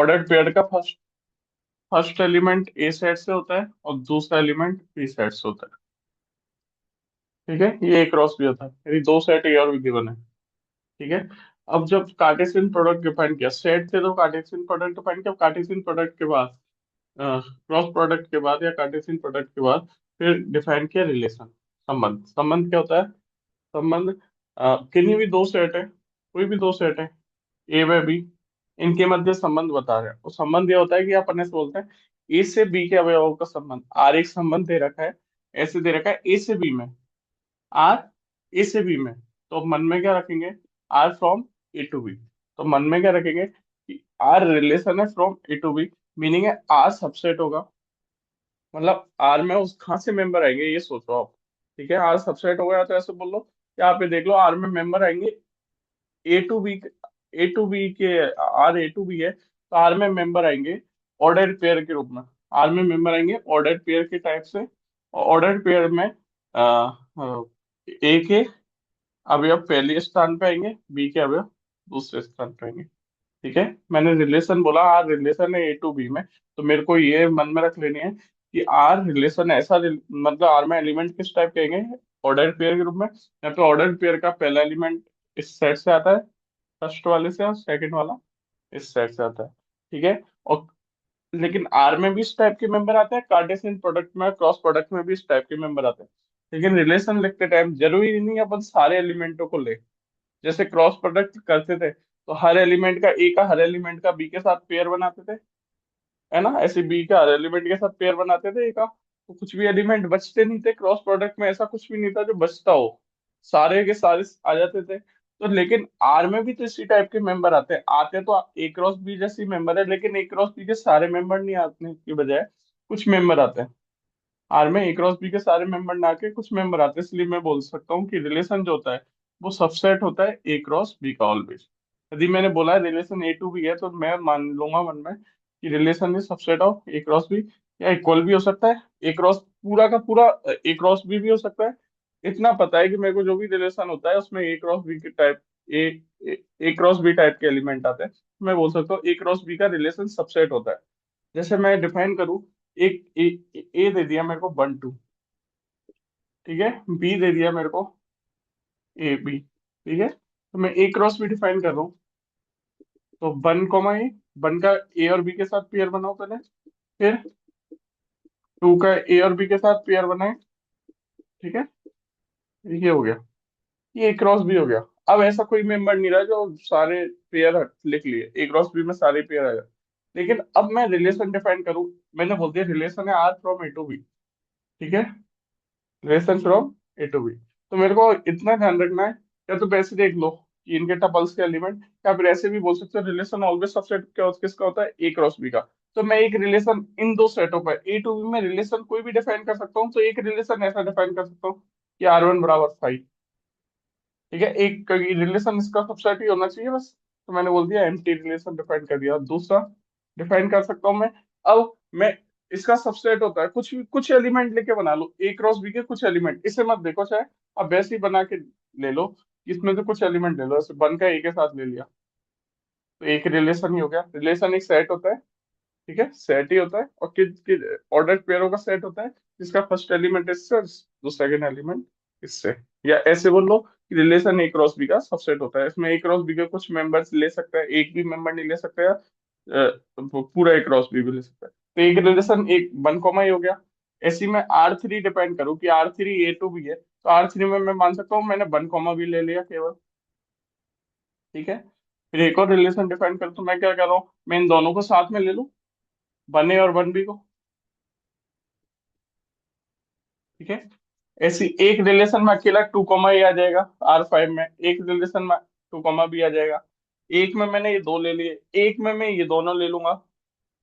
Ordered pair का first first element ए set से होता है और दूसरा एलिमेंट बी सेट से होता है। ठीक है, ये एक क्रॉस भी होता है, यदि दो सेट ए और बी गिवन है। ठीक है। अब जब कार्टेशियन प्रोडक्ट डिफाइन किया, सेट थे तो कार्टेशियन प्रोडक्ट डिफाइन किया, कार्टेशियन प्रोडक्ट के बाद क्रॉस प्रोडक्ट के बाद या कार्टेशियन प्रोडक्ट के बाद फिर डिफाइन किया रिलेशन। संबंध, संबंध क्या होता है? संबंध किन्हीं भी दो सेट है, कोई भी दो सेट है, ए व बी, इनके मध्य संबंध बता रहे हैं। वो संबंध ये होता है कि अपन ऐसे बोलते हैं ए से बी के अवयवों का संबंध। आर एक संबंध दे रखा है, ऐसे दे रखा है ए से बी में, आर ए से बी में, तो मन में क्या रखेंगे? R from A to B. तो मन में क्या रखेंगे कि आर रिलेशन है from A to B, meaning है आर सबसेट होगा। मतलब आर में उस कहाँ से मेंबर आएंगे ये सोचो आप। ठीक है, आर सबसेट हो गया तो ऐसे बोल लो, यहाँ पे देख लो आर में मेंबर आएंगे A to B, A to B के, आर ए टू बी है तो आर में मेंबर आएंगे ऑर्डर पेयर के रूप में। आर में मेंबर आएंगे ऑर्डर पेयर के टाइप से। ऑर्डर पेयर में ए के अवयव पहले स्थान पे आएंगे, बी के अवयव दूसरे स्थान पे आएंगे। ठीक है, मैंने रिलेशन बोला, आर रिलेशन है ए टू बी में, तो मेरे को ये मन में रख लेनी है कि आर रिलेशन ऐसा मतलब आर में एलिमेंट किस टाइप के आएंगे? ऑर्डर पेयर के रूप में। यहाँ पे ऑर्डर पेयर का पहला एलिमेंट इस सेट से आता है, फर्स्ट वाले से, और सेकंड वाला इस सेट से आता है। ठीक है। और लेकिन आर में भी इस टाइप के मेंबर आते हैं, कार्टेशियन प्रोडक्ट में, क्रॉस प्रोडक्ट में भी इस टाइप के मेंबर आते हैं। लेकिन रिलेशन लिखते टाइम जरूरी नहीं अपन सारे एलिमेंटों को ले। जैसे क्रॉस प्रोडक्ट करते थे तो हर एलिमेंट का ए का हर एलिमेंट का बी के साथ पेयर बनाते थे, है ना? ऐसे बी का हर एलिमेंट के साथ पेयर बनाते थे ए का, तो कुछ भी एलिमेंट बचते नहीं थे। क्रॉस प्रोडक्ट में ऐसा कुछ भी नहीं था जो बचता हो, सारे के सारे आ जाते थे। तो लेकिन आर में भी तो इसी टाइप के मेंबर आते हैं, आते तो ए क्रॉस बी जैसी मेंबर है, लेकिन ए क्रॉस बी के सारे मेंबर नहीं आने की बजाय कुछ मेंबर आते हैं। आर में ए क्रॉस बी के सारे मेंबर ना के कुछ मेंबर आते हैं, इसलिए मैं बोल सकता हूँ कि रिलेशन जो होता है वो सबसेट होता है ए क्रॉस बी का ऑलवेज। यदि मैंने बोला है रिलेशन ए टू बी है तो मैं मान लूंगा मन में कि relation is subset of A cross B. या इक्वल भी हो सकता है, ए क्रॉस पूरा का पूरा ए क्रॉस बी भी हो सकता है। इतना पता है कि मेरे को जो भी रिलेशन होता है उसमें ए क्रॉस बी के टाइप, ए ए क्रॉस बी टाइप के एलिमेंट आते हैं, तो मैं बोल सकता हूँ ए क्रॉस बी का रिलेशन सबसेट होता है। जैसे मैं डिफाइन करूँ, एक ए दे दिया मेरे को वन टू, ठीक है, बी दे दिया मेरे को ए बी, ठीक है, तो मैं ए क्रॉस बी डिफाइन कर रहा हूँ। तो वन कॉमा ए, वन का ए और बी के साथ पेयर बनाओ पहले, फिर टू का ए और बी के साथ पेयर बनाए। ठीक है, ये हो गया, ये ए क्रॉस बी हो गया। अब ऐसा कोई मेंबर नहीं रहा जो सारे पेयर लिख लिए, ए क्रॉस बी में सारे पेयर आ जाए। लेकिन अब मैं रिलेशन डिफाइन करूँ, मैंने बोल दिया रिलेशन है R from A to B. ठीक है, relation from A to B. तो मेरे को इतना ध्यान रखना है, या तो वैसे देख लो कि इनके टपल्स के एलिमेंट, या फिर ऐसे भी बोल सकते हो रिलेशन ऑलवेज सबसेट क्या किसका होता है? ए क्रॉस बी का। तो मैं एक रिलेशन इन दो सेटों पर ए टू बी में रिलेशन कोई भी डिफाइन कर सकता हूँ। तो एक रिलेशन ऐसा डिफाइन कर सकता हूँ कि आर वन बराबर फाइव। ठीक है, एक रिलेशन इसका सबसेट ही होना चाहिए बस। तो मैंने बोल दिया एम्प्टी रिलेशन डिफाइन कर दिया। दूसरा डिफाइन कर सकता हूँ मैं, अब मैं इसका सबसेट होता है कुछ भी, कुछ एलिमेंट लेके बना लो, ए क्रॉस बी के कुछ एलिमेंट, इसे मत देखो चाहे, अब वैसे ही बना के ले लो। इसमें से कुछ एलिमेंट ले लो, जैसे वन का ए के साथ ले लिया, तो एक रिलेशन ही हो गया। रिलेशन एक सेट होता है, ठीक है, सेट ही होता है, और किस ऑर्डर पेयरों का सेट होता है जिसका फर्स्ट एलिमेंट इससे और सेकंड एलिमेंट इससे। या ऐसे बोल लो कि रिलेशन ए क्रॉस बी का सबसेट होता है, इसमें ए क्रॉस बी के कुछ मेंबर्स ले सकता है, एक भी मेंबर नहीं ले सकता, या पूरा ए क्रॉस बी भी ले सकता है। तो एक रिलेशन एक वन कॉमा ही हो गया। ऐसी मैं आर थ्री डिपेंड करूँ कि आर थ्री ए टू भी है, तो आर थ्री में मैं मान सकता हूँ मैंने वन कॉमा भी ले लिया केवल। ठीक है, फिर एक और रिलेशन डिफाइन कर, तो मैं क्या कर रहा हूँ, मैं इन दोनों को साथ में ले लूँ, वन ए और वन बी को। ठीक है, ऐसी एक रिलेशन में अकेला टू कॉमा ही आ जाएगा, आर फाइव में एक रिलेशन में टू कॉमा भी आ जाएगा। एक में मैंने ये दो ले लिए, एक में मैं ये दोनों ले लूंगा,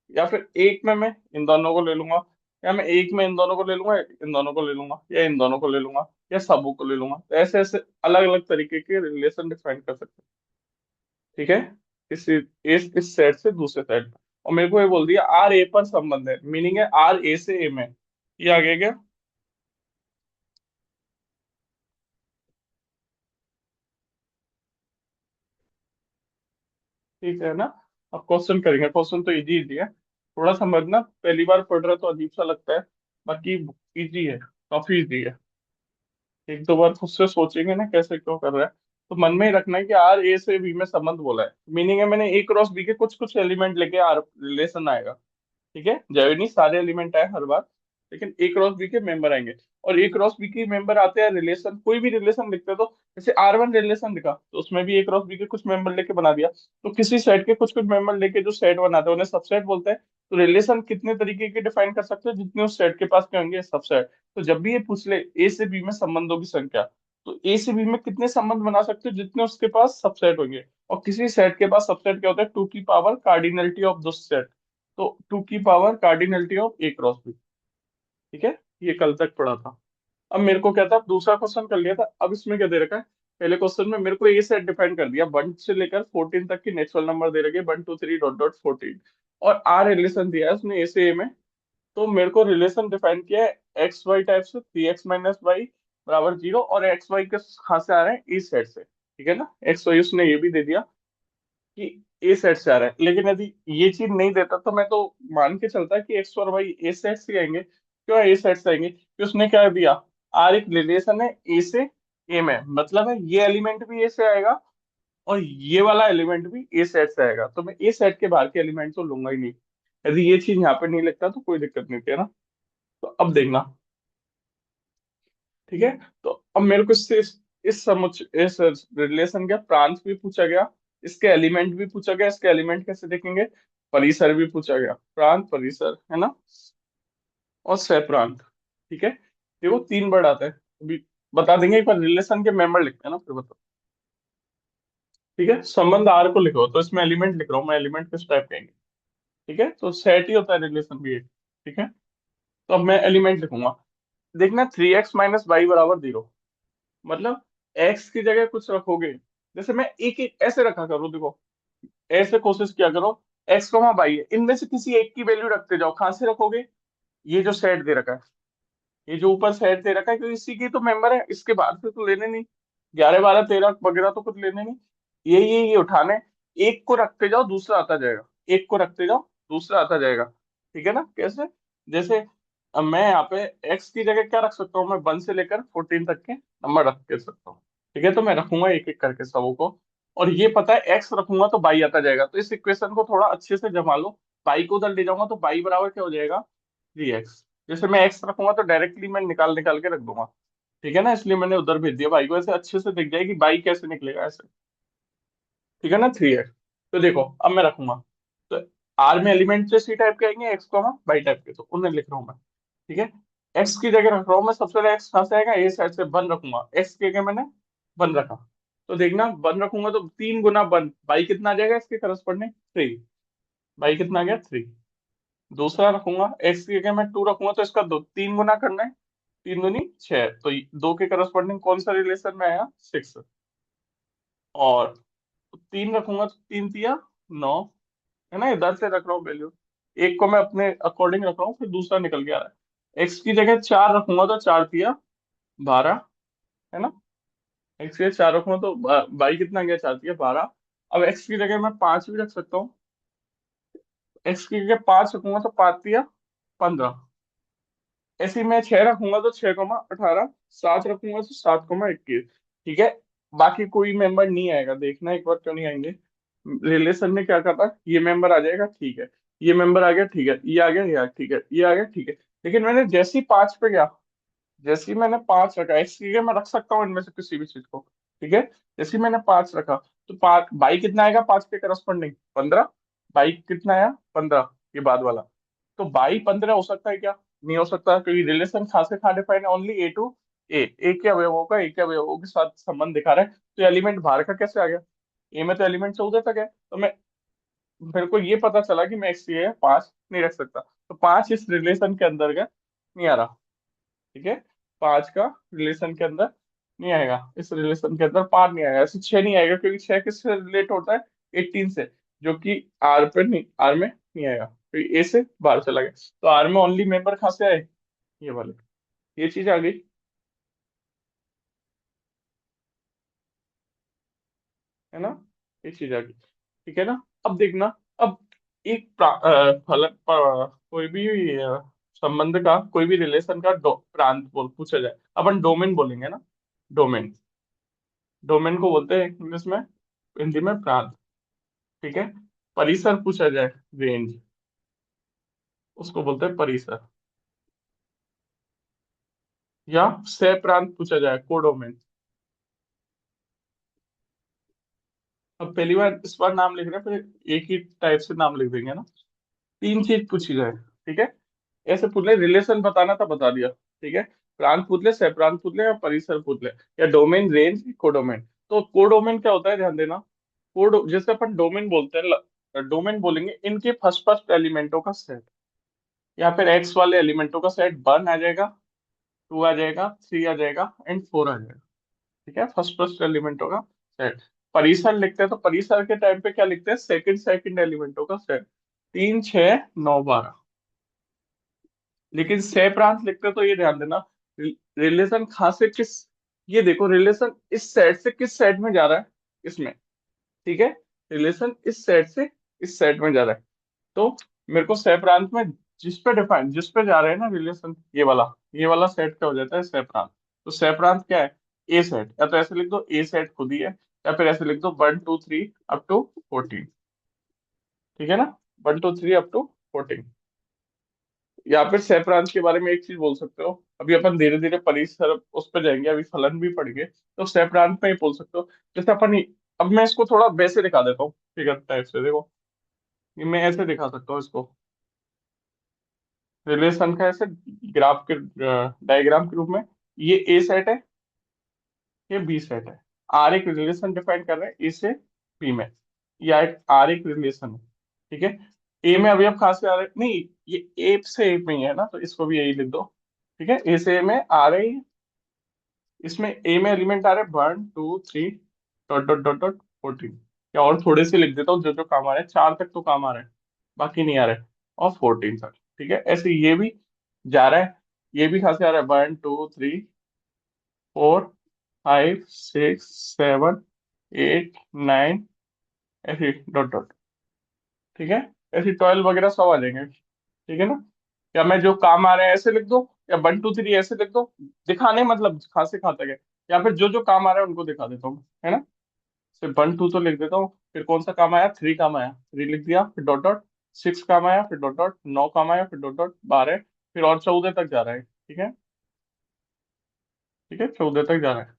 या फिर एक में मैं इन दोनों को ले लूंगा, या मैं एक में इन दोनों को ले लूंगा, इन दोनों को ले लूंगा, या इन दोनों को ले लूंगा, या सबों को ले लूंगा। तो ऐसे ऐसे अलग अलग तरीके के रिलेशन डिफाइन कर सकते हैं। ठीक है, इस सेट से दूसरे सेट में। और मेरे को ये बोल दिया आर ए पर संबंध है, मीनिंग है आर ए से ए में, ये आ गया क्या? ठीक है ना? अब क्वेश्चन करेंगे, क्वेश्चन तो इजी इजी है, थोड़ा समझना, पहली बार पढ़ रहा तो अजीब सा लगता है, बाकी इजी है, काफी इजी है। एक दो बार खुद से सोचेंगे ना कैसे क्यों कर रहा है, तो मन में ही रखना है कि आर ए से बी में संबंध बोला है, मीनिंग है मैंने ए क्रॉस बी के कुछ कुछ एलिमेंट लेके आर रिलेशन आएगा। ठीक है, जरूरी नहीं सारे एलिमेंट आए हर बार, लेकिन ए क्रॉस बी के मेंबर आएंगे। और ए क्रॉस बी के मेंबर आते हैं रिलेशन, कोई भी रिलेशन लिखते हैं तो जैसे R1 रिलेशन लिखा तो उसमें भी ए क्रॉस बी के कुछ मेंबर लेके बना दिया, तो किसी सेट के कुछ कुछ मेंबर लेके जो सेट बनाते हैं उन्हें सबसेट बोलते हैं। तो रिलेशन कितने तरीके के डिफाइन कर सकते हैं, जितने उस सेट के पास के होंगे सबसेट। तो जब भी ये पूछ ले ए से बी में संबंधों की संख्या, तो ए से बी में कितने संबंध बना सकते हो, जितने उसके पास सबसेट होंगे। और किसी सेट के पास सबसेट क्या होता है, टू की पावर कार्डिनलिटी ऑफ दो सेट। तो टू की power cardinality of A cross B. ठीक है, ये कल तक पढ़ा था। अब मेरे को क्या था, दूसरा क्वेश्चन कर लिया था, अब इसमें क्या दे रखा है, पहले क्वेश्चन में मेरे को ए सेट डिफाइन कर दिया, 1 से लेकर 14 तक की नेचुरल नंबर दे रखे 1 2 3 डॉट डॉट 14। और आर रिलेशन दिया है उसने ए से ए में। तो मेरे को रिलेशन डिफाइन किया है एक्स वाई टाइप से, 3x - y बराबर 0, और एक्स वाई के कहाँ से आ रहे हैं, इस सेट से। ठीक है ना, एक्स वाई उसने ये भी दे दिया कि ए सेट से आ रहा है। लेकिन यदि ये चीज नहीं देता तो मैं तो मान के चलता कि एक्स और वाई ए सेट से आएंगे। क्यों ए सेट से आएंगे, कि उसने क्या दिया, आर एक रिलेशन है ए से ए में, मतलब है ये एलिमेंट भी ए से आएगा और ये वाला एलिमेंट भी ए सेट से आएगा, तो मैं ए सेट के बाहर के एलिमेंट तो लूंगा ही नहीं। यदि ये चीज यहाँ पे नहीं लिखता तो कोई दिक्कत नहीं थी, है ना। तो अब देखना। ठीक है, तो अब मेरे को इससे इस समुच इस रिलेशन का प्रांत भी पूछा गया, इसके एलिमेंट भी पूछा गया, इसके एलिमेंट कैसे देखेंगे, परिसर भी पूछा गया, प्रांत परिसर है ना, और सहप्रांत। ठीक है, देखो 3 वर्ड आते हैं अभी, बता देंगे, एक बार रिलेशन के मेंबर लिखते हैं ना फिर बताओ। ठीक है, संबंध आर को लिखो, तो इसमें एलिमेंट लिख रहा हूँ मैं, एलिमेंट किस टाइप के आएंगे। ठीक है, तो सेट ही होता है रिलेशन भी एक। ठीक है, तो अब मैं एलिमेंट लिखूंगा। देखना 3x - y बराबर 0, मतलब एक्स की जगह कुछ रखोगे, जैसे मैं एक एक ऐसे रखा करूँ, देखो ऐसे कोशिश किया करो, एक्स को वहां बाई है, इनमें से किसी एक की वैल्यू रखते जाओ, कहां से रखोगे, ये जो सेट दे रखा है, ये जो ऊपर सेट दे रखा है, क्योंकि इसी की तो मेंबर है, इसके बाद से तो लेने नहीं, 11 12 13 वगैरह तो कुछ लेने नहीं। ये उठाने, एक को रखते जाओ दूसरा आता जाएगा, एक को रखते जाओ दूसरा आता जाएगा। ठीक है ना, कैसे, जैसे अब मैं यहाँ पे एक्स की जगह क्या रख सकता हूँ, मैं 1 से लेकर 14 तक के नंबर रख के सकता हूँ। ठीक है, तो मैं रखूंगा एक एक करके सबों को, और ये पता है एक्स रखूंगा तो बाई आता जाएगा, तो इस इक्वेशन को थोड़ा अच्छे से जमा लो। बाई को उधर ले जाऊंगा तो बाई बराबर क्या हो जाएगा, 3x। जैसे मैं एक्स रखूंगा तो डायरेक्टली मैं निकाल निकाल के रख दूंगा। ठीक है ना, इसलिए मैंने उधर भेज दिया बाई को, ऐसे अच्छे से दिख जाएगी बाई कैसे निकलेगा ऐसे। ठीक है ना, 3x। तो देखो अब मैं रखूंगा, तो आर में एलिमेंट जो सी टाइप के आएंगे, एक्स को हम बाई टाइप के, तो उन्हें लिख रहा हूँ मैं। ठीक है, एक्स की जगह रख रहा हूँ मैं, सबसे पहले एक्स कहाँ से आएगा, ए साइड से 1 रखूंगा, एक्स की जगह मैंने 1 रखा। तो देखना 1 रखूंगा तो 3 × 1 बाई कितना आ जाएगा, इसके करस्पॉन्डिंग 3। बाई कितना आ गया, 3। दूसरा रखूंगा एक्स की जगह मैं 2 रखूंगा, तो इसका दो 3 गुना करना है, 3 दूनी 6, तो 2 के करस्पॉन्डिंग कौन सा रिलेशन में आया, 6। और 3 रखूंगा तो 3 × 3 = 9, है ना, इधर से रख रहा हूँ वैल्यू, एक को मैं अपने अकॉर्डिंग रख रहा हूँ, फिर दूसरा निकल के आ रहा है। एक्स की जगह 4 रखूंगा तो 4 × 3 = 12, है ना। एक्स की जगह 4 रखूंगा तो बाई कितना गया, 4 × 3 = 12। अब एक्स की जगह मैं 5 भी रख सकता हूँ, एक्स की जगह 5 रखूंगा तो 5 × 3 = 15। ऐसे ही मैं 6 रखूंगा तो 6, 18, 7 रखूंगा तो 7, 21। ठीक है, बाकी कोई मेंबर नहीं आएगा, देखना एक बार क्यों नहीं आएंगे। रिलेशन में क्या करता है, ये मेंबर आ जाएगा, ठीक है, ये मेंबर आ गया, ठीक है, ये आ गया, ये ठीक है, ये आ गया, ठीक है। लेकिन मैंने जैसे ही 5 पे गया, जैसे ही मैंने 5 रखा, एक्स की जगह मैं रख सकता हूँ इनमें से किसी भी चीज को। ठीक है, जैसे ही मैंने 5 रखा, तो 5 बाई कितना आएगा, 5 के करस्पॉन्डिंग 15। बाई कितना आया, 15, ये बाद वाला। तो बाई 15 हो सकता है क्या, नहीं हो सकता, क्योंकि रिलेशन खास से खा डिफाइन है ओनली ए टू ए, एक के अवयवों का एक के अवयवों के साथ संबंध दिखा रहा है, तो एलिमेंट बाहर का कैसे आ गया, ए में तो एलिमेंट 14 तक है, तो मैं, मेरे को ये पता चला कि मैं एक्स की जगह 5 नहीं रख सकता, तो 5 इस रिलेशन के अंतर्गत नहीं आ रहा। ठीक है, 5 का रिलेशन के अंदर नहीं आएगा, इस रिलेशन के अंदर 5 नहीं आएगा, ऐसे 6 नहीं आएगा, क्योंकि 6 किससे रिलेट होता है, 18 से, जो कि आर पे नहीं, आर में नहीं आएगा, क्योंकि ए से बाहर चला गया। तो आर में ओनली मेंबर कहाँ से आए, ये वाले, ये चीज आ गई, है ना, ये चीज आ गई। ठीक है ना, अब देखना, अब एक कोई भी संबंध का, कोई भी रिलेशन का प्रांत बोल पूछा जाए, अपन डोमेन बोलेंगे ना। डोमेन, डोमेन को बोलते हैं इंग्लिश में, हिंदी में प्रांत। ठीक है। परिसर पूछा जाए, रेंज, उसको बोलते हैं परिसर। या सह प्रांत पूछा जाए, कोडोमेन। अब पहली बार इस बार नाम लिख रहे हैं, फिर एक ही टाइप से नाम लिख देंगे ना। तीन चीज पूछी जाए, ठीक है। ऐसे पूछ ले, रिलेशन बताना था बता दिया, ठीक है। प्रांत पूछ ले, सह प्रांत पूछ ले, या परिसर पूछ ले, या डोमेन, रेंज, कोडोमेन। तो कोडोमेन क्या होता है, ध्यान देना। कोड, जैसे अपन डोमेन बोलते हैं, डोमेन बोलेंगे इनके फर्स्ट फर्स्ट एलिमेंटों का सेट, या फिर एक्स वाले एलिमेंटों का सेट। वन आ जाएगा, टू आ जाएगा, थ्री आ जाएगा, एंड फोर आ जाएगा। ठीक है, फर्स्ट फर्स्ट एलिमेंटों का सेट। परिसर लिखते हैं तो परिसर के टाइम पे क्या लिखते हैं, सेकंड सेकंड एलिमेंटों का सेट। तीन, छह, नौ, 12। लेकिन सह प्रांत लिखते हैं तो ये ध्यान देना, रिलेशन कहाँ से किस, ये देखो रिलेशन इस सेट से किस सेट में जा रहा है, इसमें। ठीक है, रिलेशन इस सेट से इस सेट में जा रहा है। तो मेरे को सह प्रांत में जिस पे जा रहे हैं ना रिलेशन, ये वाला सेट क्या हो जाता है, सह प्रांत। तो सह प्रांत क्या है, ए सेट। या तो ऐसे लिख दो, ए सेट खुद ही है, या फिर ऐसे लिख दो 1 2 3 अप टू 14। ठीक है ना, 1 2 3 अप टू 14। या फिर सह प्रांत के बारे में एक चीज बोल सकते हो, अभी अपन धीरे धीरे परिसर उस पर जाएंगे, अभी फलन भी पढ़ेंगे, तो सह प्रांत में ही बोल सकते हो। जैसे अब मैं इसको थोड़ा वैसे दिखा देता हूँ, फिगर टाइप से देखो। ये मैं ऐसे दिखा सकता हूँ इसको, रिलेशन का ऐसे ग्राफ के, डायग्राम के रूप में। ये ए सेट है, ये बी सेट है। आर एक रिलेशन डिफाइन कर रहे हैं ए से बी में, या एक आर एक रिलेशन है। ठीक है। ए में अभी अब कहाँ से आ रहे हैं, नहीं, ये ए से ए में ही है ना, तो इसको भी यही लिख दो। ठीक है, ए से ए में आ रहे हैं। इसमें ए में एलिमेंट आ रहे हैं 1 2 3 डॉट डॉट डॉट डॉट 14। या और थोड़े से लिख देता हूँ, जो जो काम आ रहे हैं, चार तक तो काम आ रहा है, बाकी नहीं आ रहे। और 14 तक। ठीक है, ऐसे ये भी जा रहा है। ये भी कहाँ से आ रहा है, 1 2 3 4 5 6 7 8 9, ऐसे डॉट डॉट। ठीक है, ऐसे 12 वगैरह सब आ जाएंगे। ठीक है ना। या मैं जो काम आ रहे हैं ऐसे लिख दो, या 1 2 3 ऐसे लिख दो, दिखाने मतलब कहाँ से कहाँ तक है। या फिर जो जो काम आ रहा है उनको दिखा देता हूँ, है ना। सिर्फ 1 2 तो लिख देता हूँ, फिर कौन सा काम आया, थ्री काम आया, थ्री लिख दिया, फिर डॉट डॉट। सिक्स काम आया, फिर डॉट डॉट, नौ काम आया, फिर डॉट डॉट, 12, फिर और 14 तक जा रहा है। ठीक है। ठीक है, 14 तक जा रहा है।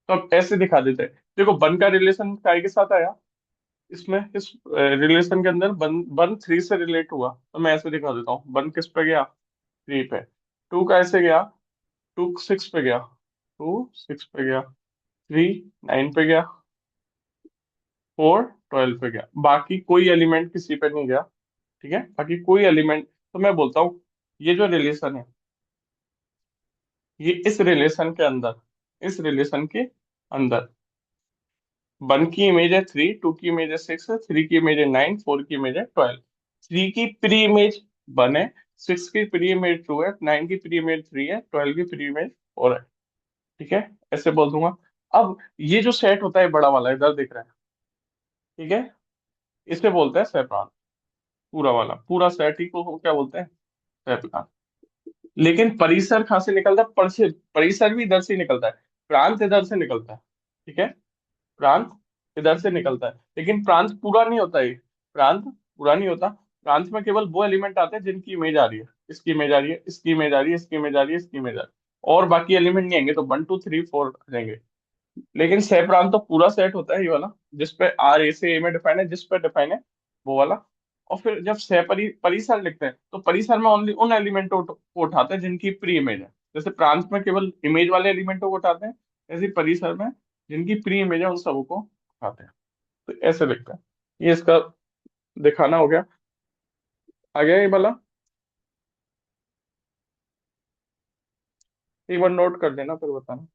तो अब ऐसे दिखा देते हैं, देखो वन का रिलेशन काय के साथ आया, इसमें इस रिलेशन के अंदर वन, वन थ्री से रिलेट हुआ, तो मैं ऐसे दिखा देता हूँ, वन किस पे गया, थ्री पे। टू का ऐसे गया, टू सिक्स पे गया, टू सिक्स पे गया, थ्री नाइन पे गया, फोर 12 पे गया, बाकी कोई एलिमेंट किसी पे नहीं गया। ठीक है, बाकी कोई एलिमेंट। तो मैं बोलता हूँ, ये जो रिलेशन है, ये इस रिलेशन के अंदर वन की इमेज है थ्री, टू की इमेज है सिक्स, थ्री की इमेज है नाइन, फोर की इमेज है 12। थ्री की प्री इमेज वन है, सिक्स की प्री इमेज टू है, नाइन की प्री इमेज थ्री है, 12 की प्री इमेज फोर है। ठीक है, ऐसे बोल दूंगा। अब ये जो सेट होता है बड़ा वाला, इधर दिख रहा है। ठीक है, इसे बोलते हैं सेप्रान। पूरा वाला पूरा सेट ही को क्या बोलते हैं, सेप्रान। लेकिन परिसर कहाँ से निकलता है, परिसर परिसर भी इधर से ही निकलता है, प्रांत इधर से निकलता है। ठीक है, प्रांत इधर से निकलता है, लेकिन प्रांत पूरा नहीं होता है। प्रांत पूरा नहीं होता। प्रांत में केवल वो एलिमेंट आते हैं जिनकी इमेज आ रही है, इसकी इमेज आ रही है, इसकी इमेज आ रही है, इसकी इमेज आ रही है, इसकी इमेज आ रही है, और बाकी एलिमेंट नहीं आएंगे, तो 1 2 3 4 आ जाएंगे। लेकिन सह प्रांत तो पूरा सेट होता है ये वाला, जिसपे आर ए से ए में डिफाइन है, जिस पे डिफाइन है वो वाला। और फिर जब सह परिसर लिखते हैं, तो परिसर में ओनली उन एलिमेंटों को उठाते हैं जिनकी प्री इमेज है। जैसे प्रांत में केवल इमेज वाले एलिमेंटों को उठाते हैं, ऐसे ही परिसर में जिनकी प्री इमेज है उन सबको उठाते हैं। तो ऐसे लिखते हैं। ये इसका दिखाना हो गया। आ गया ये वाला, एक बार नोट कर लेना फिर बताना।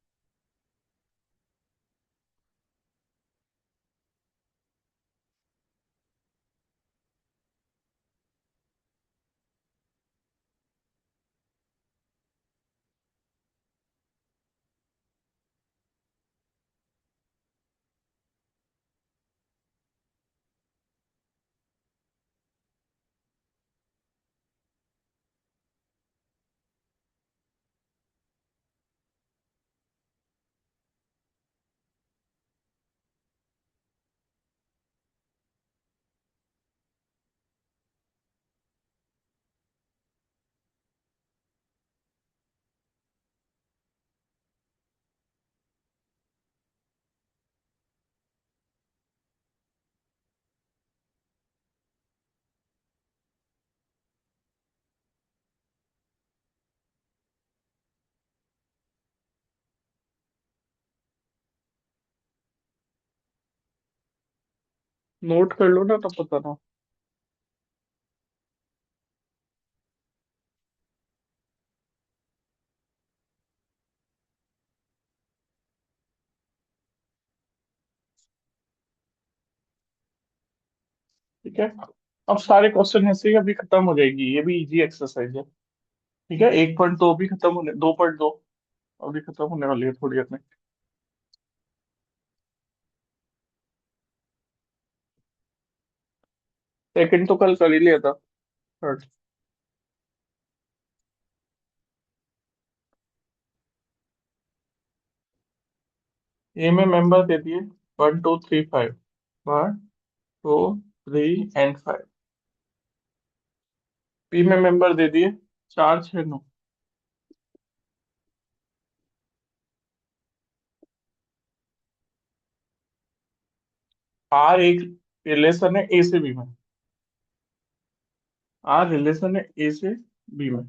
नोट कर लो ना तब पता ना। ठीक है, अब सारे क्वेश्चन ऐसे ही अभी खत्म हो जाएगी, ये भी इजी एक्सरसाइज है। ठीक है, 1.2 भी खत्म होने, 2.2 अभी खत्म होने वाली है थोड़ी देर में। सेकंड तो कल कर ही लिया था। थर्ड। ए में मेंबर दे दिए 1 2 3 5, 1 2 3 एंड 5। बी में मेंबर दे दिए 4 6 9। आर एक रिलेशन है ए से बी में। आर रिलेशन है ए से बी में।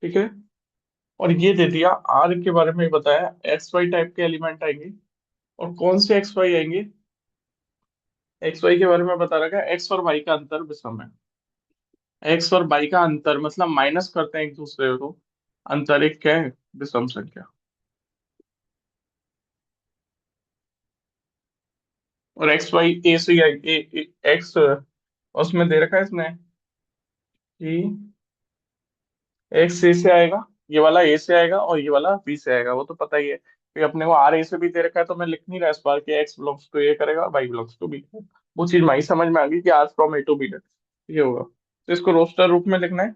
ठीक है, और ये दे दिया आर के बारे में बताया, एक्स वाई टाइप के एलिमेंट आएंगे। और कौन से एक्स वाई आएंगे? एक्स वाई के बारे में बता रखा है, एक्स और वाई का अंतर विषम है। एक्स और वाई का अंतर मतलब माइनस करते हैं एक दूसरे को, अंतर एक क्या है? विषम संख्या। और एक्स वाई ए से एक्स उसमें दे रखा है इसने कि एक्स ए से आएगा, ये वाला ए से आएगा और ये वाला बी से आएगा, वो तो पता ही है। फिर अपने को आर ए से भी दे रखा है, तो मैं लिख नहीं रहा इस बार कि एक्स बिलोंग्स टू ए करेगा और वाई बिलोंग्स टू बी। वो चीज माही समझ में आ गई कि R from A to B है, ये होगा। तो इसको रोस्टर रूप में लिखना है,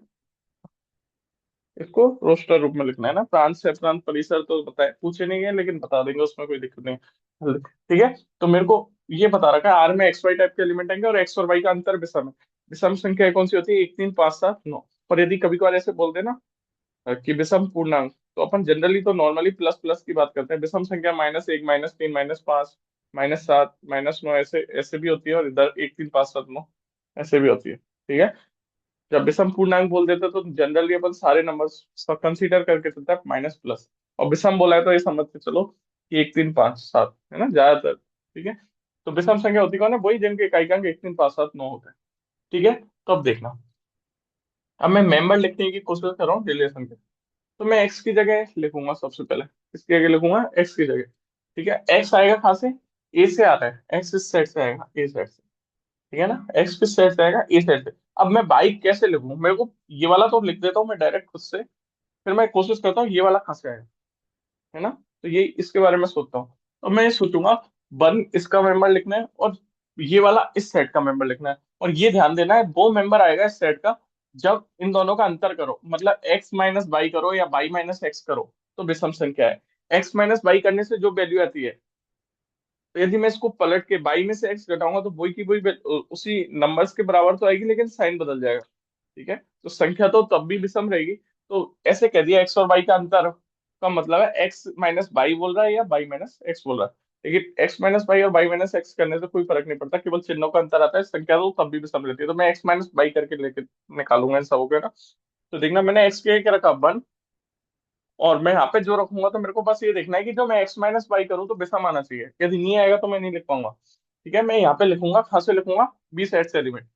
इसको रोस्टर रूप में लिखना है ना। प्रांत से प्रांत परिसर तो बताए पूछे नहीं है, लेकिन बता देंगे, उसमें कोई दिक्कत नहीं है। ठीक है, तो मेरे को ये बता रखा है आर में एक्स वाई टाइप के एलिमेंट आएंगे और एक्स और वाई का अंतर विषम है। विषम संख्या कौन सी होती है? 1 3 5 7 9। और यदि कभी कभार ऐसे बोल देना कि विषम पूर्णांक, तो अपन जनरली तो नॉर्मली प्लस प्लस की बात करते हैं। विषम संख्या -1 -3 -5 -7 -9 ऐसे ऐसे भी होती है, और इधर 1 3 5 7 9 ऐसे भी होती है। ठीक है, जब विषम पूर्णांक बोल देते हैं तो जनरली अपन सारे नंबर्स कंसीडर करके चलते हैं माइनस प्लस। और विषम बोला है तो ये समझ के चलो कि 1 3 5 7 है ना ज्यादातर। ठीक है, तो विषम संख्या होती कौन है? वही जिनके इकाई अंक 1 3 5 7 9 होते हैं। ठीक है, तो अब देखना, अब मैं मेंबर लिखने की कोशिश कर रहा हूँ रिलेशन के। तो मैं एक्स की जगह लिखूंगा सबसे पहले, किसकी जगह लिखूंगा? एक्स की जगह। ठीक है, एक्स आएगा कहाँ से? ए से आता है, एक्स इस साइड से आएगा, ए साइड से। ठीक है ना, एक्स किस साइड से आएगा? ए साइड से। अब मैं बाई कैसे लिखूं? मेरे को ये वाला तो लिख देता हूँ मैं डायरेक्ट खुद से, फिर मैं कोशिश करता हूँ ये वाला कहाँ से आएगा, है ना। तो ये इसके बारे में सोचता हूँ। तो मैं ये सोचूंगा, वन इसका मेंबर लिखना है और ये वाला इस सेट का मेंबर लिखना है। और ये ध्यान देना है, वो मेंबर आएगा इस सेट का जब इन दोनों का अंतर करो, मतलब एक्स माइनस बाई करो या बाई माइनस एक्स करो, तो विषम संख्या है। एक्स माइनस बाई करने से जो वैल्यू आती है, तो यदि मैं इसको पलट के बाई में से एक्स घटाऊंगा तो वही की वही उसी नंबर्स के बराबर तो आएगी, लेकिन साइन बदल जाएगा। ठीक है, तो संख्या तो तब भी विषम रहेगी। तो ऐसे कह दिया एक्स और वाई का अंतर का मतलब है एक्स माइनस बाई बोल रहा है या बाई माइनस एक्स बोल रहा है। लेकिन एक्स माइनस बाई और बाई माइनस एक्स करने से कोई फर्क नहीं पड़ता, केवल चिन्हों का अंतर आता है, संख्या तो तब भी विषम रहती है। तो मैं एक्स माइनस बाई करके लेके निकालूंगा इन सबों के ना। तो देखना, मैंने एक्स के क्या रखा? 1। और मैं यहाँ पे जो रखूंगा तो मेरे को बस ये देखना है कि जो मैं एक्स माइनस बाई करूँ तो विषम आना चाहिए, यदि नहीं आएगा तो मैं नहीं लिख पाऊंगा। ठीक है, मैं यहाँ पे लिखूंगा, कहाँ से लिखूंगा? बी सेट से एलिमेंट।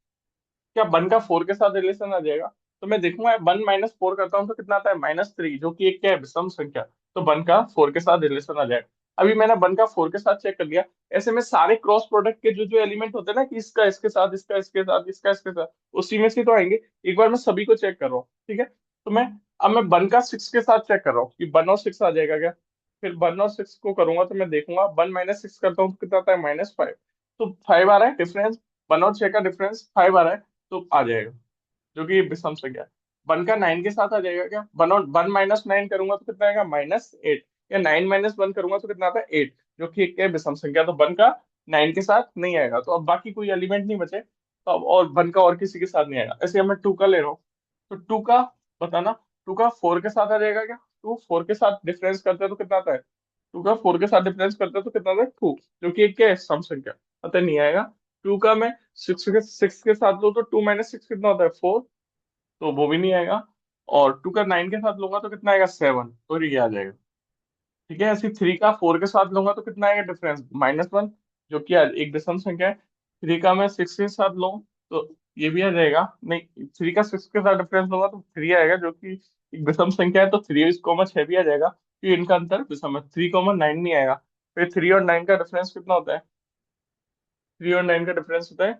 क्या 1 का 4 के साथ रिलेशन आ जाएगा? तो मैं देखूंगा 1 - 4 करता हूँ तो कितना आता है? -3, जो कि एक क्या है? विषम संख्या। तो 1 का 4 के साथ रिलेशन आ जाएगा। अभी मैंने 1 का 4 के साथ चेक कर लिया। ऐसे में सारे क्रॉस प्रोडक्ट के जो जो एलिमेंट होते हैं ना, कि इसका इसके साथ, इसका इसके साथ, इसका इसके साथ, उसी में से तो आएंगे। एक बार मैं सभी को चेक कर रहा हूँ। ठीक है, तो मैं अब मैं 1 का 6 के साथ चेक कर रहा हूँ कि 1 और 6 आ जाएगा क्या। फिर 1 और 6 को करूंगा तो मैं देखूंगा 1 - 6 करता हूँ तो कितना आता है? -5। तो 5 आ रहा है डिफरेंस, 1 और 6 का डिफरेंस 5 आ रहा है, तो आ जाएगा, जो कि विषम संख्या है। 1 का 9 के साथ आ जाएगा क्या? 1 - 9 करूंगा तो कितना आएगा? -8। या 9 - 1 करूंगा तो कितना आता है? 8, जो कि एक क्या है? विषम संख्या। तो 1 का 9 के साथ नहीं आएगा, तो अब बाकी कोई एलिमेंट नहीं बचे, तो अब और 1 का और किसी के साथ नहीं आएगा। ऐसे मैं 2 का ले रहा हूँ, तो 2 का बताना, 2 का 4 के साथ आ जाएगा क्या? 2 4 के साथ डिफरेंस करते हैं तो कितना आता है? 2 का 4 के साथ डिफरेंस करते हैं तो कितना आता है? 2, जो कि एक क्या है? सम संख्या, अतः नहीं आएगा। 2 का मैं 6 के साथ लूँ तो 2 - 6 कितना होता है? 4, तो वो भी नहीं आएगा। और 2 का 9 के साथ लूंगा तो कितना आएगा? 7, तो ये आ जाएगा। ठीक है, ऐसे 3 का 4 के साथ लूंगा तो कितना आएगा डिफरेंस, -1, जो कि एक दशम संख्या है। 3 का मैं 6 के साथ लूँ तो ये भी आ जाएगा, नहीं 3 का 6 के साथ डिफरेंस लूंगा तो 3 आएगा, जो कि एक दशम संख्या है, तो 3 6 भी आ जाएगा, क्योंकि इनका अंतर विषम है। 3 9 नहीं आएगा। फिर 3 और 9 का डिफरेंस कितना होता है? 3 और 9 का डिफरेंस होता है,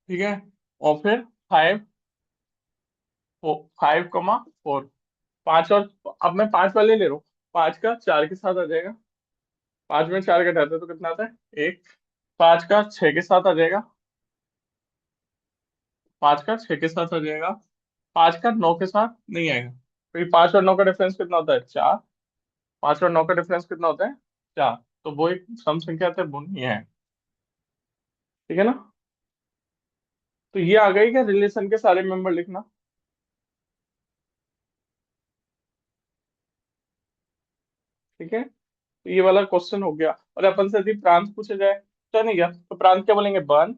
ठीक है। और फिर 5 5 4, 5 और, अब मैं 5 वाले ले रहा हूँ। 5 का 4 के साथ आ जाएगा, 5 में 4 घटाते हैं तो कितना आता है? 1। 5 का 6 के साथ आ जाएगा, 5 का 6 के साथ आ जाएगा। 5 का 9 के साथ नहीं आएगा। फिर 5 और 9 का डिफरेंस कितना होता है? 4। 5 और 9 का डिफरेंस कितना होता है? 4। तो वो एक सम संख्या थे, वो नहीं है। ठीक है ना? तो ये आ गई क्या रिलेशन के सारे मेंबर लिखना? ठीक है, तो ये वाला क्वेश्चन हो गया। और अपन से यदि प्रांत पूछे जाए तो नहीं गया, तो प्रांत क्या बोलेंगे? वन।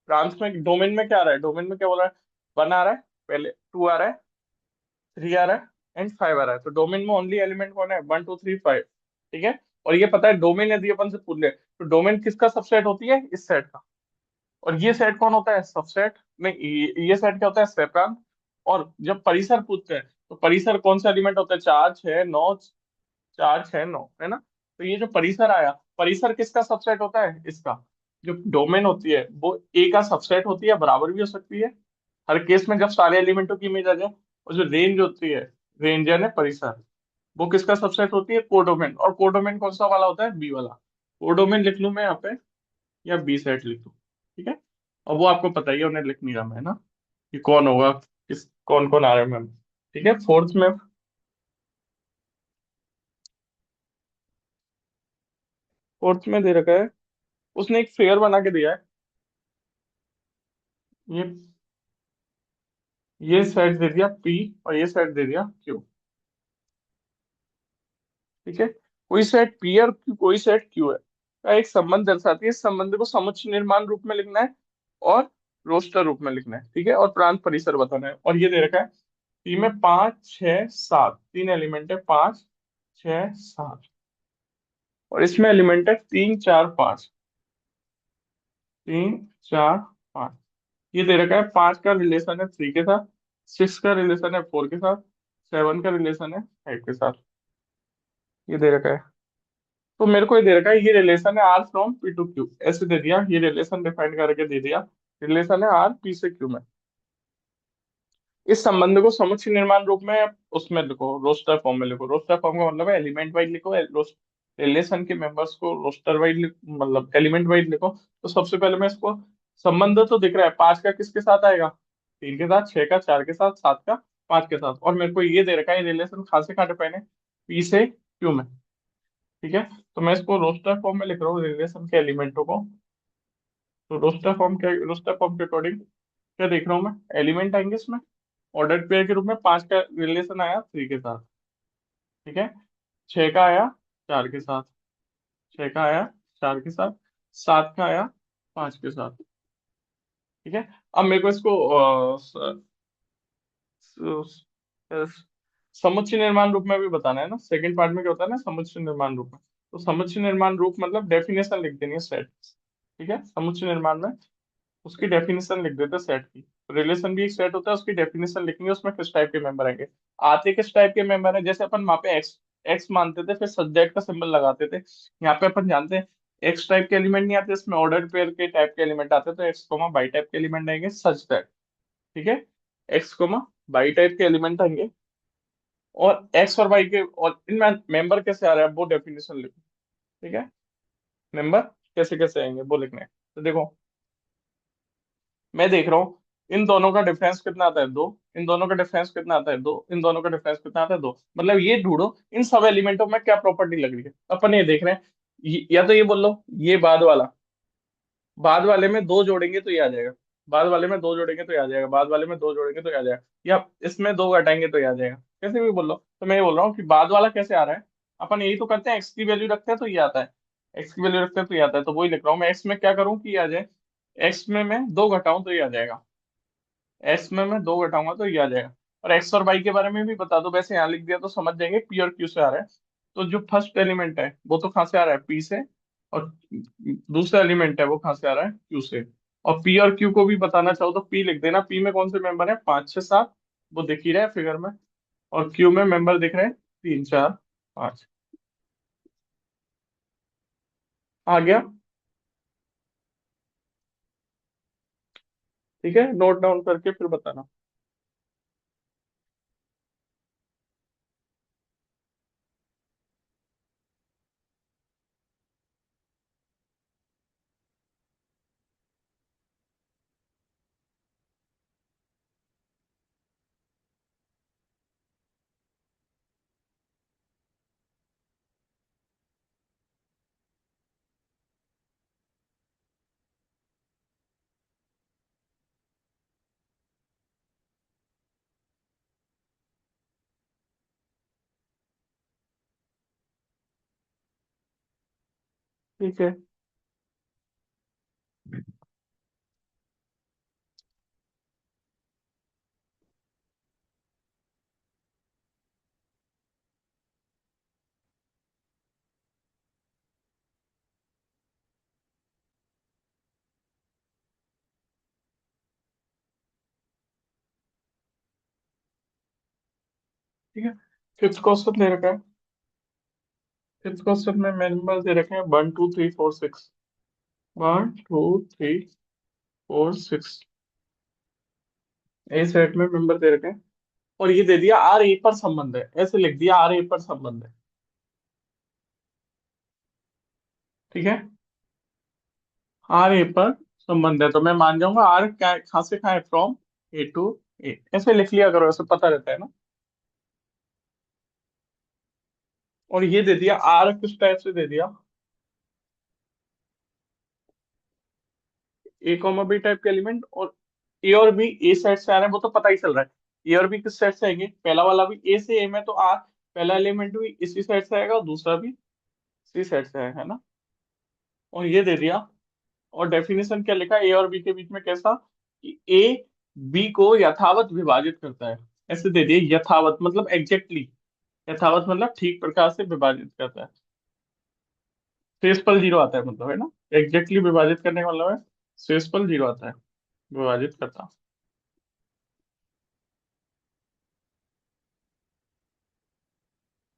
प्रांत में डोमेन में क्या आ रहा है? डोमेन में क्या बोल रहा है? 1 आ रहा है, पहले 2 आ रहा है, 3 आ रहा है एंड 5 आ रहा है। तो डोमेन में ओनली एलिमेंट कौन है? 1 2 3 5। ठीक है। और ये पता है डोमेन यदि अपन से पूछ ले तो डोमेन किसका सबसेट होती है? इस सेट का। और ये सेट कौन होता है? सबसेट। नहीं, ये सेट क्या होता है? सेप्रांत। और जब परिसर पूछते हैं तो परिसर कौन सा एलिमेंट होता है? 4 6 9। 4 6 9 है ना? तो ये जो परिसर आया, परिसर किसका सबसेट होता है? इसका। जो डोमेन होती है वो ए का सबसेट होती है, बराबर भी हो सकती है हर केस में, जब सारे एलिमेंटों की इमेज आ जाए। और जो रेंज होती है, रेंज यानी परिसर, वो किसका सबसेट होती है? कोडोमेन। और कोडोमेन कौन सा वाला होता है? बी वाला। कोडोमेन लिख लूं मैं यहाँ पे, या बी सेट लिख लूं? ठीक है। और वो आपको पता ही है, उन्हें लिख नहीं रहा मैं, है ना, कि कौन होगा, किस कौन कौन आ रहे हैं मैम। ठीक है, फोर्थ में, फोर्थ में दे रखा है, उसने एक फिगर बना के दिया है। ये ये सेट दे दिया पी, और ये सेट दे दिया क्यू। ठीक है, कोई सेट पी और कोई सेट क्यू है का एक संबंध दर्शाती है। इस संबंध को समुच्चय निर्माण रूप में लिखना है और रोस्टर रूप में लिखना है। ठीक है, और प्रांत परिसर बताना है। और ये दे रखा है, पी में 5 6 7 तीन एलिमेंट है, 5 6 7। और इसमें एलिमेंट है 3 4 5। 3 4 5। ये दे रखा है, 5 का रिलेशन है 3 के साथ, 6 का रिलेशन है 4 के साथ, 7 का रिलेशन है 5 के साथ। ये दे रखा है। तो मेरे को ये दे रखा है, ये रिलेशन है R from P to Q, ऐसे दे दिया, ये रिलेशन डिफाइन करके दे दिया। रिलेशन है आर पी से क्यू में। इस संबंध को समुच्चय निर्माण रूप में उसमें लिखो, रोस्टर फॉर्म में लिखो। रोस्टर फॉर्म का मतलब है एलिमेंट वाइज लिखो, रिलेशन के मेंबर्स को रोस्टर वाइज, मतलब एलिमेंट वाइज लिखो। तो सबसे पहले मैं इसको, संबंध तो दिख रहा है, 5 का किसके साथ आएगा? 3 के साथ, 6 का 4 के साथ, 7 का 5 के साथ। और मेरे को ये दे रखा है रिलेशन कहाँ से कहाँ डिफाइन है? पी से क्यू में। ठीक है, तो मैं इसको रोस्टर फॉर्म में लिख रहा हूँ रिलेशन के एलिमेंटों को। तो रोस्टर फॉर्म के अकॉर्डिंग क्या देख रहा हूँ मैं? एलिमेंट आएंगे इसमें ऑर्डर पेयर के रूप में। 5 का रिलेशन आया 3 के साथ, ठीक है। 6 का आया 4 के साथ, 6 का आया 4 के साथ, 7 का आया 5 के साथ। ठीक है, अब मेरे को इसको स- स- समुच्चय निर्माण रूप में भी बताना है ना। सेकंड पार्ट में क्या होता है ना, समुच्चय निर्माण रूप में। तो समुच्चय निर्माण रूप मतलब डेफिनेशन लिख देनी है सेट। ठीक है, समुच्चय निर्माण में उसकी डेफिनेशन लिख देते हैं सेट की। रिलेशन भी एक सेट होता है, उसकी डेफिनेशन लिखेंगे, उसमें किस टाइप के मेंबर आएंगे। आते किस टाइप के मेंबर है, जैसे अपन वहां पे एक्स एक्स मानते थे, फिर सब्जेक्ट का सिंबल लगाते थे। यहाँ पे अपन जानते हैं एक्स टाइप के एलिमेंट नहीं आते, इसमें ऑर्डर पेयर के टाइप के एलिमेंट आते हैं, तो एक्स कोमा बाई टाइप के एलिमेंट आएंगे सच दैट। ठीक है, एक्स कोमा बाई टाइप के एलिमेंट आएंगे। और एक्स और वाई के, और इनमें मेंबर कैसे आ रहा है वो डेफिनेशन लिखो। ठीक है, मेंबर कैसे कैसे आएंगे वो लिखने हैं। तो देखो, मैं देख रहा हूँ इन दोनों का डिफरेंस कितना आता है? 2। इन दोनों का डिफरेंस कितना आता है? 2। इन दोनों का डिफरेंस कितना आता है? 2। मतलब ये ढूंढो इन सब एलिमेंटों में क्या प्रॉपर्टी लग रही है। अपन ये देख रहे हैं, या तो ये बोल लो ये बाद वाला, बाद वाले में दो जोड़ेंगे तो ये आ जाएगा, बाद वाले में दो जोड़ेंगे तो ये आ जाएगा, बाद वाले में दो जोड़ेंगे तो ये आ जाएगा, या इसमें दो घटाएंगे तो ये आ जाएगा, कैसे भी बोल लो। तो मैं ये बोल रहा हूँ कि बाद वाला कैसे आ रहा है? अपन यही तो करते हैं, एक्स की वैल्यू रखते हैं तो ये आता है, एक्स की वैल्यू रखते हैं तो ये आता है। तो वही लिख रहा हूँ मैं, एक्स में क्या करूँ कि ये आ जाए, एक्स में मैं दो घटाऊं तो ये आ जाएगा, एक्स में मैं दो घटाऊंगा तो ये आ जाएगा। और एक्स और वाई के बारे में भी बता दो, वैसे यहाँ लिख दिया तो समझ जाएंगे पी और क्यू से आ रहा है। तो जो फर्स्ट एलिमेंट है वो तो कहाँ से आ रहा है, पी से। और दूसरा एलिमेंट है वो कहाँ से आ रहा है, क्यू से। और पी और क्यू को भी बताना चाहो तो पी लिख देना, पी में कौन से मेंबर है, 5 6 7, वो दिख ही रहा है फिगर में। और क्यू में मेंबर दिख रहे हैं 3 4 5। आ गया। ठीक है, नोट डाउन करके फिर बताना। ठीक है। ठीक है, फिफ्थ क्वेश्चन दे रखा है। फिफ्थ क्वेश्चन में मेंबर दे रखे हैं 1 2 3 4 6। 1 2 3 4 6। ए सेट में मेंबर दे रखे हैं। और ये दे दिया आर ए पर संबंध है, ऐसे लिख दिया आर ए पर संबंध है। ठीक है, आर ए पर संबंध है तो मैं मान जाऊंगा आर क्या कहाँ से कहाँ है, फ्रॉम ए टू ए, ऐसे लिख लिया करो, ऐसे पता रहता है ना। और ये दे दिया आर किस टाइप से दे दिया, ए कॉमा बी टाइप के एलिमेंट। और ए और बी ए सेट से आ रहे हैं वो तो पता ही चल रहा है। ए और बी किस सेट से आएंगे, पहला वाला भी ए से ए में तो आर, पहला एलिमेंट भी इसी सेट से आएगा और दूसरा भी इसी सेट से आएगा, है ना। और ये दे दिया। और डेफिनेशन क्या लिखा ए और बी के बीच में, कैसा कि ए बी को यथावत विभाजित करता है। ऐसे दे दिए, यथावत मतलब एग्जैक्टली, यथावत मतलब ठीक प्रकार से विभाजित करता है। शेषफल जीरो आता है मतलब, है ना। एग्जैक्टली विभाजित करने का मतलब है शेषफल जीरो आता है, विभाजित करता।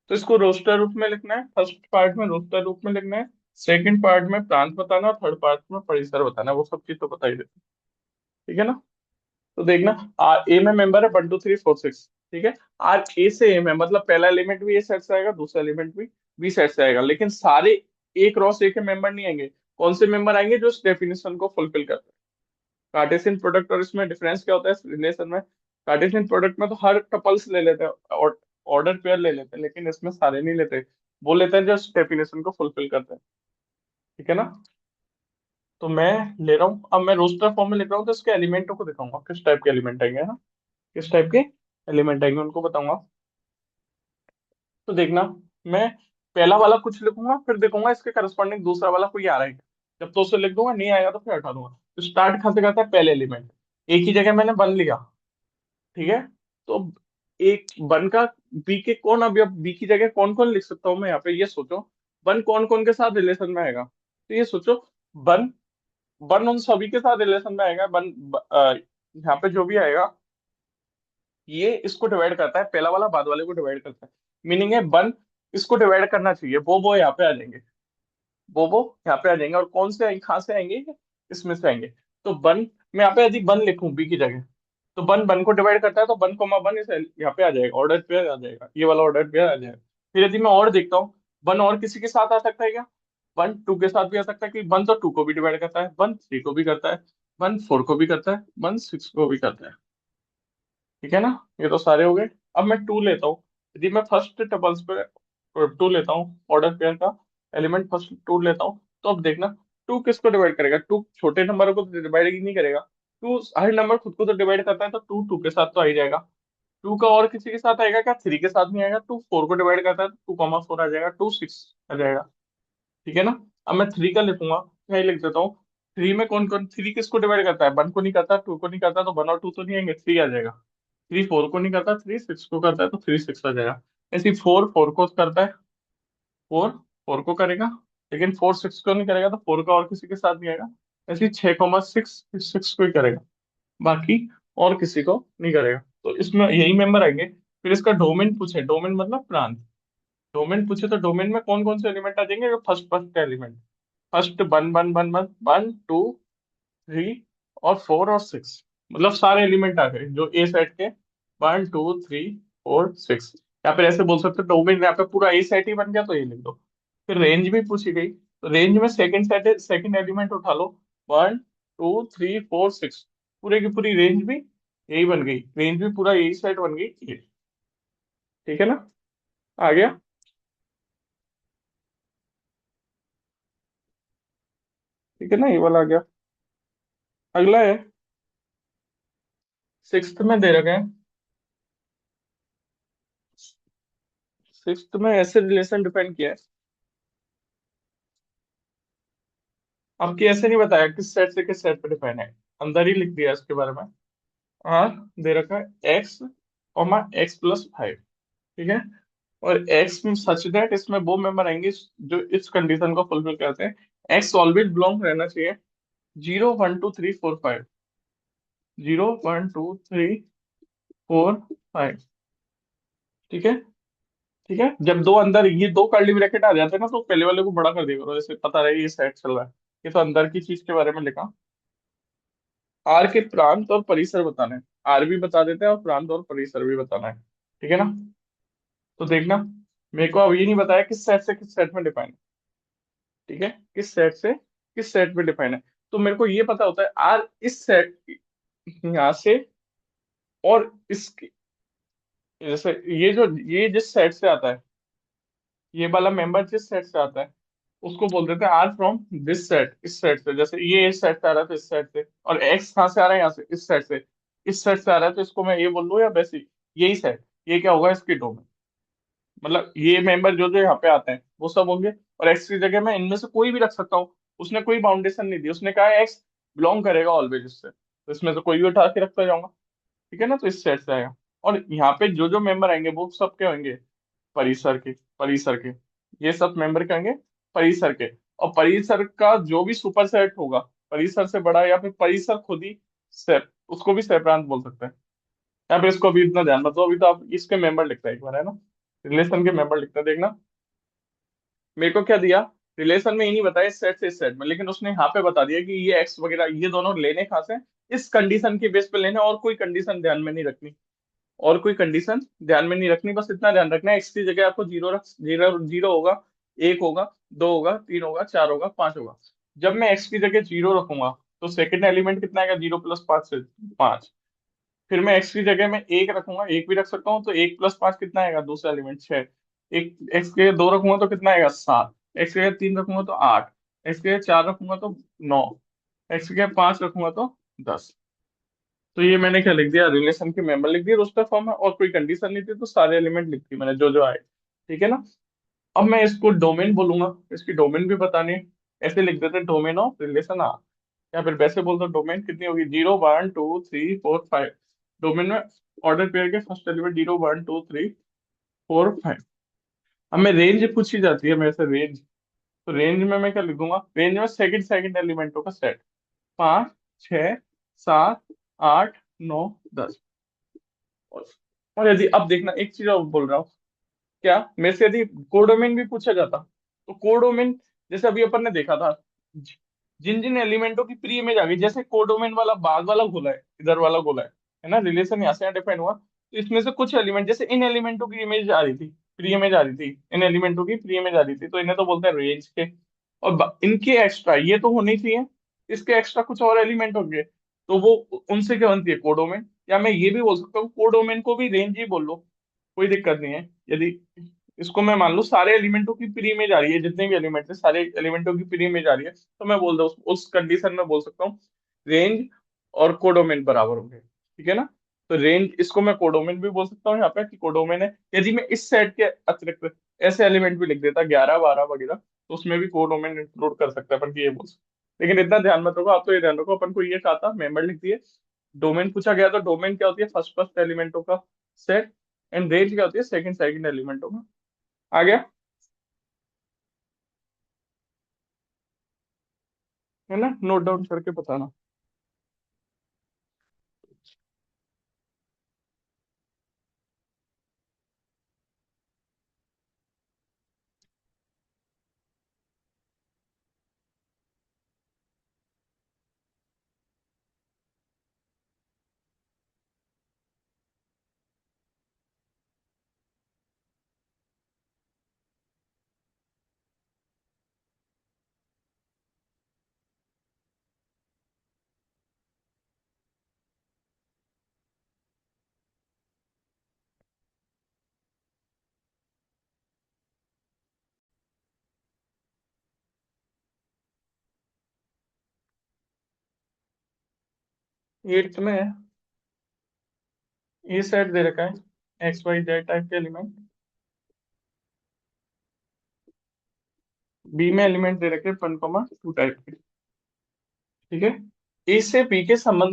तो इसको रोस्टर रूप में लिखना है, फर्स्ट पार्ट में रोस्टर रूप में लिखना है, सेकंड पार्ट में प्रांत बताना, थर्ड पार्ट में परिसर बताना, वो सब चीज तो बता ही देते हैं। ठीक है ना। तो देखना, आर ए में मेंबर है 1 2 3 4 6। ठीक है, आर ए से ए में मतलब पहला एलिमेंट भी ए सेट से आएगा, दूसरा एलिमेंट भी बी सेट से आएगा, लेकिन सारे ए क्रॉस ए के मेंबर नहीं आएंगे। कौन से मेंबर आएंगे, जो इस डेफिनेशन को फुलफिल करते हैं। कार्टेशियन प्रोडक्ट और इसमें डिफरेंस क्या होता है रिलेशन में, कार्टेशियन प्रोडक्ट में तो हर टपल्स ले लेते हैं और ऑर्डर पेयर ले लेते हैं, लेकिन इसमें सारे नहीं लेते, वो लेते हैं जो इस डेफिनेशन को फुलफिल करते हैं। ठीक है ना। तो मैं ले रहा हूँ, अब मैं रोस्टर फॉर्म में लिख रहा हूँ तो इसके एलिमेंटों को दिखाऊंगा, किस टाइप के एलिमेंट आएंगे, है ना। किस टाइप के एलिमेंट आएंगे उनको बताऊंगा। तो देखना, मैं पहला वाला कुछ लिखूंगा, फिर देखूंगा इसके करस्पॉन्डिंग दूसरा वाला कोई आ रहा है क्या। जब तो उसे लिख दूंगा, नहीं आएगा तो फिर हटा दूंगा। तो स्टार्ट कहाँ से करता है, पहले एलिमेंट। एक ही जगह मैंने वन लिया। ठीक है। तो एक वन का बी के कौन, अभी अब बी की जगह कौन कौन लिख सकता हूँ मैं यहाँ पे, ये सोचो। वन कौन कौन के साथ रिलेशन में आएगा, तो ये सोचो। वन, वन उन सभी के साथ रिलेशन में आएगा। वन यहाँ पे जो भी आएगा, ये इसको डिवाइड करता है, पहला वाला बाद वाले को डिवाइड करता है। मीनिंग है वन इसको डिवाइड करना चाहिए, वो यहाँ पे आ जाएंगे, वो यहाँ पे आ जाएंगे। और कौन से कहाँ से आएंगे, इसमें से आएंगे। तो वन, मैं यहाँ पे यदि वन लिखूं बी की जगह, तो वन वन को डिवाइड करता है, तो वन कोमा वन इस यहाँ पे आ जाएगा, ऑर्डर पेयर आ जाएगा, ये वाला ऑर्डर पेयर आ जाएगा। फिर यदि मैं और देखता हूँ, वन और किसी के साथ आ सकता है क्या, वन टू के साथ भी आ सकता है, कि वन तो टू को भी डिवाइड करता है, वन थ्री को भी करता है, वन फोर को भी करता है, वन सिक्स को भी करता है। ठीक है ना। ये तो सारे हो गए। अब मैं टू लेता हूँ, यदि मैं फर्स्ट टपल्स पे टू लेता हूँ, ऑर्डर पेयर का एलिमेंट फर्स्ट टू लेता हूँ, तो अब देखना, टू किसको डिवाइड करेगा, टू छोटे नंबर को तो डिवाइड ही नहीं करेगा। टू हर नंबर खुद को तो डिवाइड करता है, तो टू टू के साथ तो आ ही जाएगा। टू का और किसी के साथ आएगा क्या, थ्री के साथ नहीं आएगा। टू फोर को डिवाइड करता है तो टू कॉमा फोर आ जाएगा, टू सिक्स आ जाएगा। ठीक है ना। अब मैं थ्री का लिखूंगा, मैं ये लिख देता हूँ। थ्री में कौन कौन, थ्री किसको डिवाइड करता है, वन को नहीं करता, टू को नहीं करता, तो वन और टू तो नहीं आएंगे, थ्री आ जाएगा। 3 4 को नहीं करता, 3 6 को करता है, तो 3 6 आ जाएगा। ऐसे 4 4 को करता है, 4 4 को करेगा, लेकिन 4 6 को नहीं करेगा, तो 4 का और किसी के साथ नहीं आएगा। ऐसे 6 6 6 को ही करेगा, बाकी और किसी को नहीं करेगा। तो इसमें यही मेंबर आएंगे। फिर इसका डोमेन पूछे, डोमेन मतलब प्रांत। डोमेन पूछे तो डोमेन में कौन कौन से एलिमेंट आ जाएंगे, जो first first element, first one one one one one two three और फोर और सिक्स, मतलब सारे एलिमेंट आ गए जो ए सेट के, one two three four six. या फिर ऐसे बोल सकते हो डोमेन यहाँ पे पूरा ए सेट ही बन गया, तो ये लिख दो। फिर रेंज भी पूछी गई, तो रेंज में सेकंड सेट सेकंड एलिमेंट उठा लो, one two three four six, पूरे की पूरी रेंज भी यही बन गई, रेंज भी पूरा यही सेट बन गई ये। ठीक है ना, आ गया। ठीक है ना, ये वाला आ गया। अगला है, सिक्स्थ में दे रखे हैं, सिक्स्थ में ऐसे रिलेशन डिपेंड किया है। आपकी ऐसे नहीं बताया किस सेट से किस सेट पे डिपेंड है, अंदर ही लिख दिया इसके बारे में। आर दे रखा है x comma x plus five. ठीक है, और एक्स में सच दैट इसमें वो मेंबर आएंगे जो इस कंडीशन को फुलफिल करते हैं। एक्स ऑलवेज बिलोंग रहना चाहिए 0 1 2 3 4 5, 0 1 2 3 4 5। ठीक है, ठीक है। जब दो अंदर ये दो कर्ली ब्रैकेट आ जाते हैं ना, तो पहले वाले को बड़ा कर दिया करो, जैसे पता रहे ये सेट चल रहा है। ये तो अंदर की चीज के बारे में लिखा। आर के प्रांत और परिसर बताना है, आर भी बता देते हैं और प्रांत और परिसर भी बताना है। ठीक है ना, तो देखना, मेरे को अब ये नहीं बताया किस सेट से किस सेट में डिफाइन है। ठीक है, किस सेट से किस सेट में डिफाइन है। तो मेरे को ये पता होता है आर इस सेट यहाँ से, और इसकी, जैसे ये जो ये जिस सेट से आता है, ये वाला मेंबर जिस सेट से आता है, उसको बोल देते हैं आर फ्रॉम दिस सेट, इस सेट से। जैसे ये इस सेट से आ रहा है तो इस सेट से, और एक्स कहाँ से आ रहा है, यहाँ से, इस सेट से। इस सेट से आ रहा है तो इसको मैं ये बोल दूं, या वैसे ही यही सेट, ये क्या होगा इसकी डोमेन। मतलब ये मेंबर जो जो यहाँ पे आते हैं वो सब होंगे, और एक्स की जगह मैं इनमें से कोई भी रख सकता हूँ। उसने कोई बाउंडेशन नहीं दी, उसने कहा है एक्स बिलोंग करेगा ऑलवेज इससे, तो इसमें से कोई भी उठा के रखता जाऊंगा। ठीक है ना, तो इस सेट से आएगा। और यहाँ पे जो जो मेंबर आएंगे वो सब क्या होंगे, परिसर के, परिसर के। ये सब मेंबर क्या होंगे, परिसर के। और परिसर का जो भी सुपर सेट होगा, परिसर से बड़ा, या फिर परिसर खुद ही सेप, उसको भी सेपरांत बोल सकते हैं। या फिर इसको अभी इतना ध्यान मत दो, अभी तो आप इसके मेंबर लिखता है एक बार, है ना, रिलेशन के मेंबर लिखता है, देखना। मेरे को क्या दिया, रिलेशन में ही नहीं बताया इस सेट से इस सेट में, लेकिन उसने यहाँ पे बता दिया कि ये एक्स वगैरह ये दोनों लेने कहाँ से, इस कंडीशन के बेस पे लेने, और कोई कंडीशन ध्यान में नहीं रखनी, और कोई कंडीशन ध्यान में नहीं रखनी। बस इतना ध्यान रखना है एक्स की जगह आपको जीरो रख, जीरो जीरो होगा, एक होगा, दो होगा, तीन होगा, चार होगा, पांच होगा। जब मैं एक्स की जगह जीरो रखूंगा, तो सेकंड एलिमेंट कितना आएगा, 0 + 5 से 5। फिर मैं एक्स की जगह में एक रखूंगा, एक भी रख सकता हूँ, तो 1 + 5 कितना आएगा, दूसरा एलिमेंट 6। एक एक्स के जगह दो रखूंगा तो कितना आएगा, 7। एक्स की जगह तीन रखूंगा तो 8। एक्स की जगह चार रखूंगा तो 9। एक्स की जगह पांच रखूंगा तो 10। तो ये मैंने क्या लिख दिया, रिलेशन के मेंबर लिख दिए, रोस्टर फॉर्म है, और कोई कंडीशन नहीं थी तो सारे एलिमेंट लिख दिए मैंने जो जो आए। ठीक है ना, अब मैं इसको डोमेन बोलूंगा, इसकी डोमेन भी बतानी है। ऐसे लिख देते हैं डोमेन ऑफ रिलेशन आ, या फिर वैसे बोल दो डोमेन कितनी होगी, 0 1 2 3 4 5। डोमेन में ऑर्डर पेयर के फर्स्ट एलिमेंट 0 1 2 3 4 5। अब मैं रेंज पूछी जाती है मेरे से, रेंज, तो रेंज में मैं क्या लिख दूंगा, रेंज में सेकंड सेकंड एलिमेंटों का सेट, 5 6 7 8 9 10। और और यदि अब देखना, एक चीज और बोल रहा हूँ, क्या मेरे से यदि कोडोमेन भी पूछा जाता, तो कोडोमेन, जैसे अभी अपन ने देखा था, जिन जिन एलिमेंटों की प्री इमेज आ गई, जैसे कोडोमेन वाला बाद वाला गोला है, इधर वाला गोला है ना, रिलेशन यहाँ से यहाँ डिफाइन हुआ, तो इसमें से कुछ एलिमेंट, जैसे इन एलिमेंटों की इमेज आ रही थी, प्री इमेज आ रही थी, इन एलिमेंटों की प्री इमेज आ रही थी, तो इन्हें तो बोलते हैं रेंज के। और इनके एक्स्ट्रा ये तो होनी चाहिए, इसके एक्स्ट्रा कुछ और एलिमेंट होंगे, तो वो उनसे क्या बनती है, कोडोमेन। या मैं ये भी बोल सकता हूँ कोडोमेन को भी रेंज ही बोल लो, कोई दिक्कत नहीं है। यदि इसको मैं मान लूं सारे एलिमेंटों की प्री इमेज आ रही है, जितने भी एलिमेंट है सारे एलिमेंटों की प्री इमेज आ रही है, तो मैं बोल दो उस कंडीशन में बोल सकता हूँ रेंज और कोडोमेन बराबर होंगे। ठीक है ना, तो रेंज, इसको मैं कोडोमेन भी बोल सकता हूँ यहाँ पे कि कोडोमेन है। यदि मैं इस सेट के अतिरिक्त ऐसे एलिमेंट भी लिख देता 11 12 वगैरह, तो उसमें भी कोडोमेन इंक्लूड कर सकता है अपन की, ये बोल सकते। लेकिन इतना ध्यान मत रखो, आप तो ये ध्यान रखो अपन को ये कहा था मेंबर लिख दिए, डोमेन पूछा गया तो डोमेन क्या होती है, फर्स्ट फर्स्ट एलिमेंटों का सेट, एंड रेंज क्या होती है, सेकंड सेकंड एलिमेंटों का। आ गया, है ना, नोट डाउन करके बताना। 8th में ए सेट दे रखा है, एक्स वाई जेड टाइप के एलिमेंट। बी में एलिमेंट दे रखे हैं 1, 2 टाइप के। ठीक है, ए से बी के संबंध